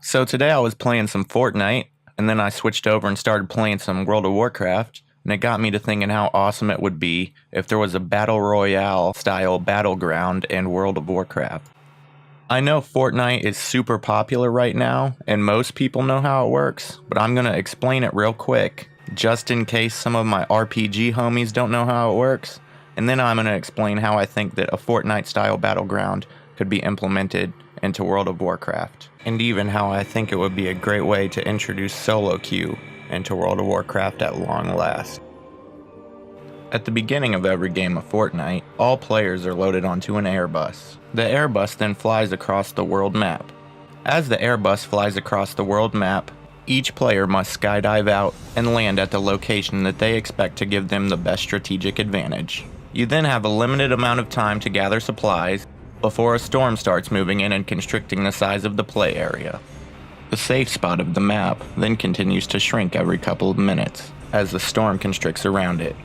So today I was playing some Fortnite, and then I switched over and started playing some World of Warcraft, and it got me to thinking how awesome it would be if there was a Battle Royale style Battleground in World of Warcraft. I know Fortnite is super popular right now, and most people know how it works, but I'm going to explain it real quick, just in case some of my RPG homies don't know how it works, and then I'm going to explain how I think that a Fortnite style Battleground could be implemented into World of Warcraft, and even how I think it would be a great way to introduce solo queue into World of Warcraft at long last. At the beginning of every game of Fortnite, all players are loaded onto an airbus. The airbus then flies across the world map. As the airbus flies across the world map, each player must skydive out and land at the location that they expect to give them the best strategic advantage. You then have a limited amount of time to gather supplies before a storm starts moving in and constricting the size of the play area. The safe spot of the map then continues to shrink every couple of minutes as the storm constricts around it.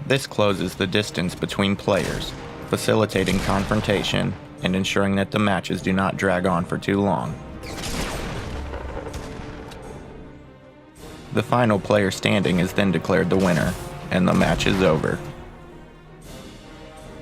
This closes the distance between players, facilitating confrontation and ensuring that the matches do not drag on for too long. The final player standing is then declared the winner, and the match is over.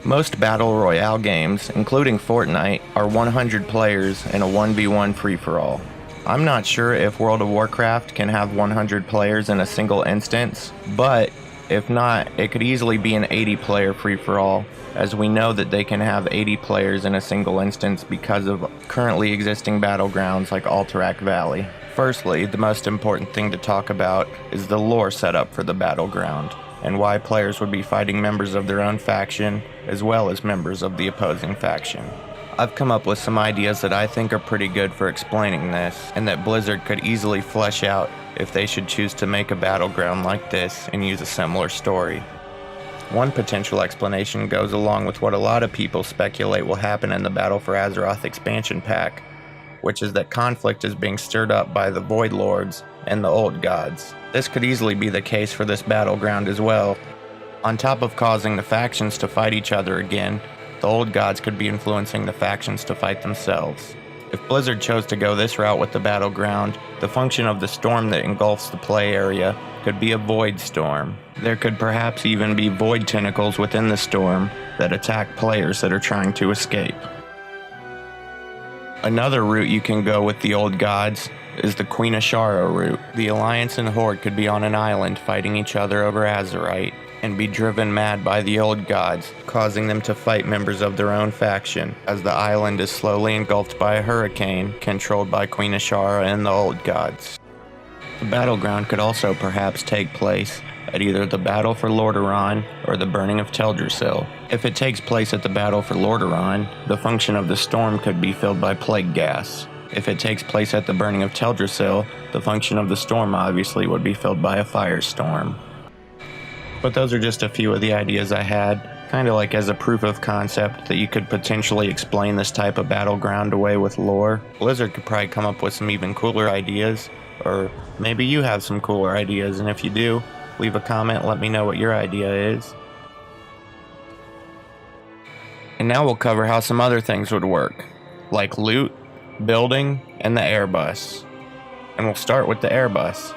Most Battle Royale games, including Fortnite, are 100 players in a 1v1 free-for-all. I'm not sure if World of Warcraft can have 100 players in a single instance, but if not, it could easily be an 80-player free-for-all, as we know that they can have 80 players in a single instance because of currently existing battlegrounds like Alterac Valley. Firstly, the most important thing to talk about is the lore setup for the battleground, and why players would be fighting members of their own faction, as well as members of the opposing faction. I've come up with some ideas that I think are pretty good for explaining this, and that Blizzard could easily flesh out if they should choose to make a battleground like this and use a similar story. One potential explanation goes along with what a lot of people speculate will happen in the Battle for Azeroth expansion pack, which is that conflict is being stirred up by the Void Lords and the Old Gods. This could easily be the case for this battleground as well. On top of causing the factions to fight each other again, the Old Gods could be influencing the factions to fight themselves. If Blizzard chose to go this route with the battleground, the function of the storm that engulfs the play area could be a void storm. There could perhaps even be void tentacles within the storm that attack players that are trying to escape. Another route you can go with the Old Gods is the Queen Ashara route. The Alliance and Horde could be on an island fighting each other over Azerite and be driven mad by the Old Gods, causing them to fight members of their own faction, as the island is slowly engulfed by a hurricane controlled by Queen Ashara and the Old Gods. The battleground could also perhaps take place at either the Battle for Lordaeron or the Burning of Teldrassil. If it takes place at the Battle for Lordaeron, the function of the storm could be filled by plague gas. If it takes place at the Burning of Teldrassil, the function of the storm obviously would be filled by a firestorm. But those are just a few of the ideas I had, kind of like as a proof of concept that you could potentially explain this type of battleground away with lore. Blizzard could probably come up with some even cooler ideas, or maybe you have some cooler ideas, and if you do, leave a comment, let me know what your idea is. And now we'll cover how some other things would work, like loot, building, and the airbus. And we'll start with the airbus.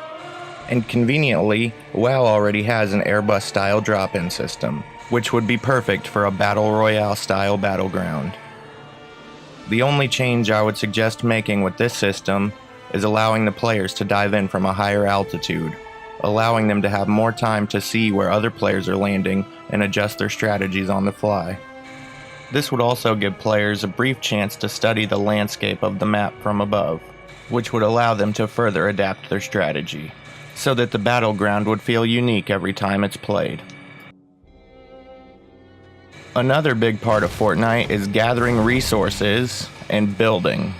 And conveniently, WoW already has an airbus style drop-in system, which would be perfect for a Battle Royale style battleground. The only change I would suggest making with this system is allowing the players to dive in from a higher altitude, allowing them to have more time to see where other players are landing and adjust their strategies on the fly. This would also give players a brief chance to study the landscape of the map from above, which would allow them to further adapt their strategy, so that the battleground would feel unique every time it's played. Another big part of Fortnite is gathering resources and building.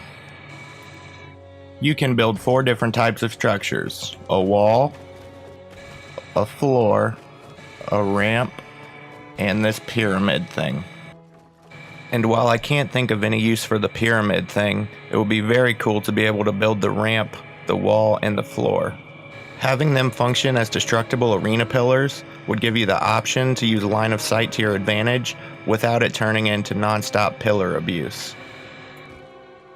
You can build 4 different types of structures: a wall, a floor, a ramp, and this pyramid thing. And while I can't think of any use for the pyramid thing, it would be very cool to be able to build the ramp, the wall, and the floor. Having them function as destructible arena pillars would give you the option to use line of sight to your advantage without it turning into non-stop pillar abuse.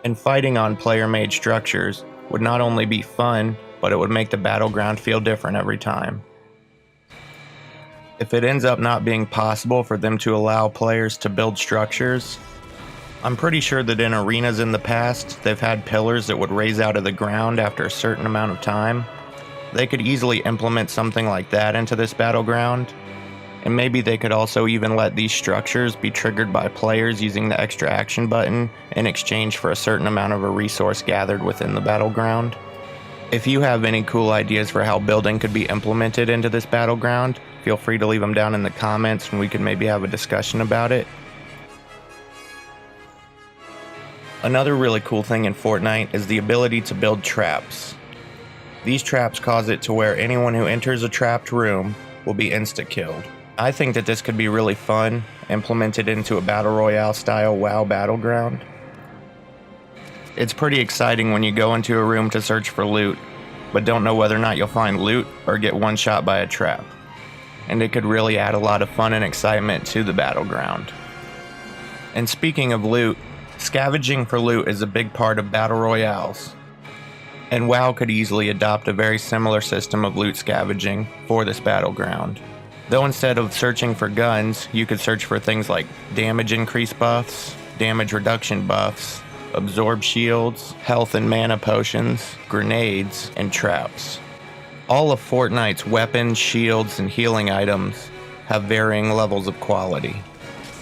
And fighting on player-made structures would not only be fun, but it would make the battleground feel different every time. If it ends up not being possible for them to allow players to build structures, I'm pretty sure that in arenas in the past, they've had pillars that would raise out of the ground after a certain amount of time. They could easily implement something like that into this battleground, and maybe they could also even let these structures be triggered by players using the extra action button in exchange for a certain amount of a resource gathered within the battleground. If you have any cool ideas for how building could be implemented into this battleground, feel free to leave them down in the comments and we could maybe have a discussion about it. Another really cool thing in Fortnite is the ability to build traps. These traps cause it to where anyone who enters a trapped room will be insta-killed. I think that this could be really fun, implemented into a Battle Royale style WoW battleground. It's pretty exciting when you go into a room to search for loot, but don't know whether or not you'll find loot or get one shot by a trap. And it could really add a lot of fun and excitement to the battleground. And speaking of loot, scavenging for loot is a big part of Battle Royales. And WoW could easily adopt a very similar system of loot scavenging for this battleground. Though instead of searching for guns, you could search for things like damage increase buffs, damage reduction buffs, absorb shields, health and mana potions, grenades, and traps. All of Fortnite's weapons, shields, and healing items have varying levels of quality.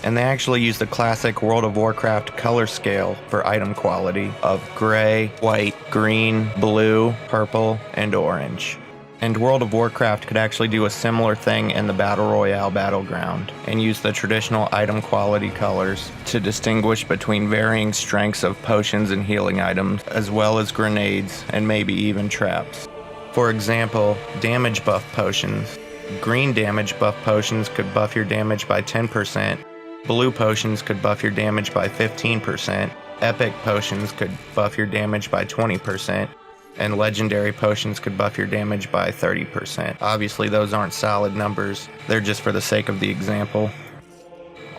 And they actually use the classic World of Warcraft color scale for item quality of gray, white, green, blue, purple, and orange. And World of Warcraft could actually do a similar thing in the Battle Royale battleground and use the traditional item quality colors to distinguish between varying strengths of potions and healing items, as well as grenades and maybe even traps. For example, damage buff potions. Green damage buff potions could buff your damage by 10%, blue potions could buff your damage by 15%, epic potions could buff your damage by 20%, and legendary potions could buff your damage by 30%. Obviously, those aren't solid numbers, they're just for the sake of the example.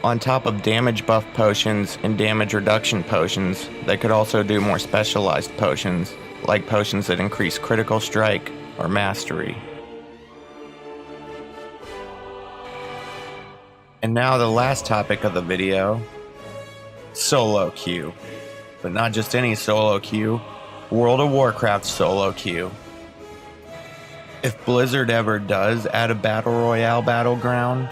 On top of damage buff potions and damage reduction potions, they could also do more specialized potions, like potions that increase critical strike or mastery. And now the last topic of the video, solo queue. But not just any solo queue, World of Warcraft solo queue. If Blizzard ever does add a Battle Royale battleground,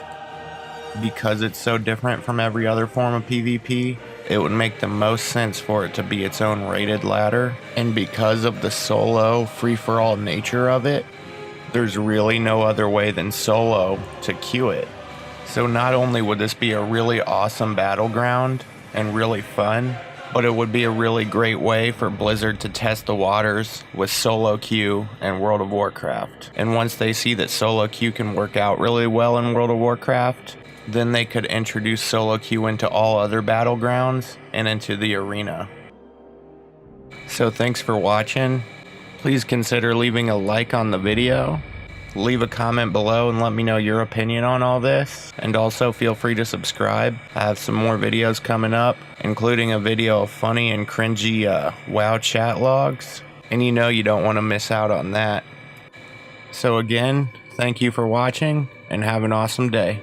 because it's so different from every other form of PvP, it would make the most sense for it to be its own rated ladder. And because of the solo free-for-all nature of it, there's really no other way than solo to queue it. So not only would this be a really awesome battleground and really fun, but it would be a really great way for Blizzard to test the waters with solo queue and World of Warcraft. And once they see that solo queue can work out really well in World of Warcraft, then they could introduce solo queue into all other battlegrounds and into the arena. So thanks for watching. Please consider leaving a like on the video. Leave a comment below and let me know your opinion on all this. And also feel free to subscribe. I have some more videos coming up, including a video of funny and cringy WoW chat logs. And you know you don't want to miss out on that. So again, thank you for watching and have an awesome day.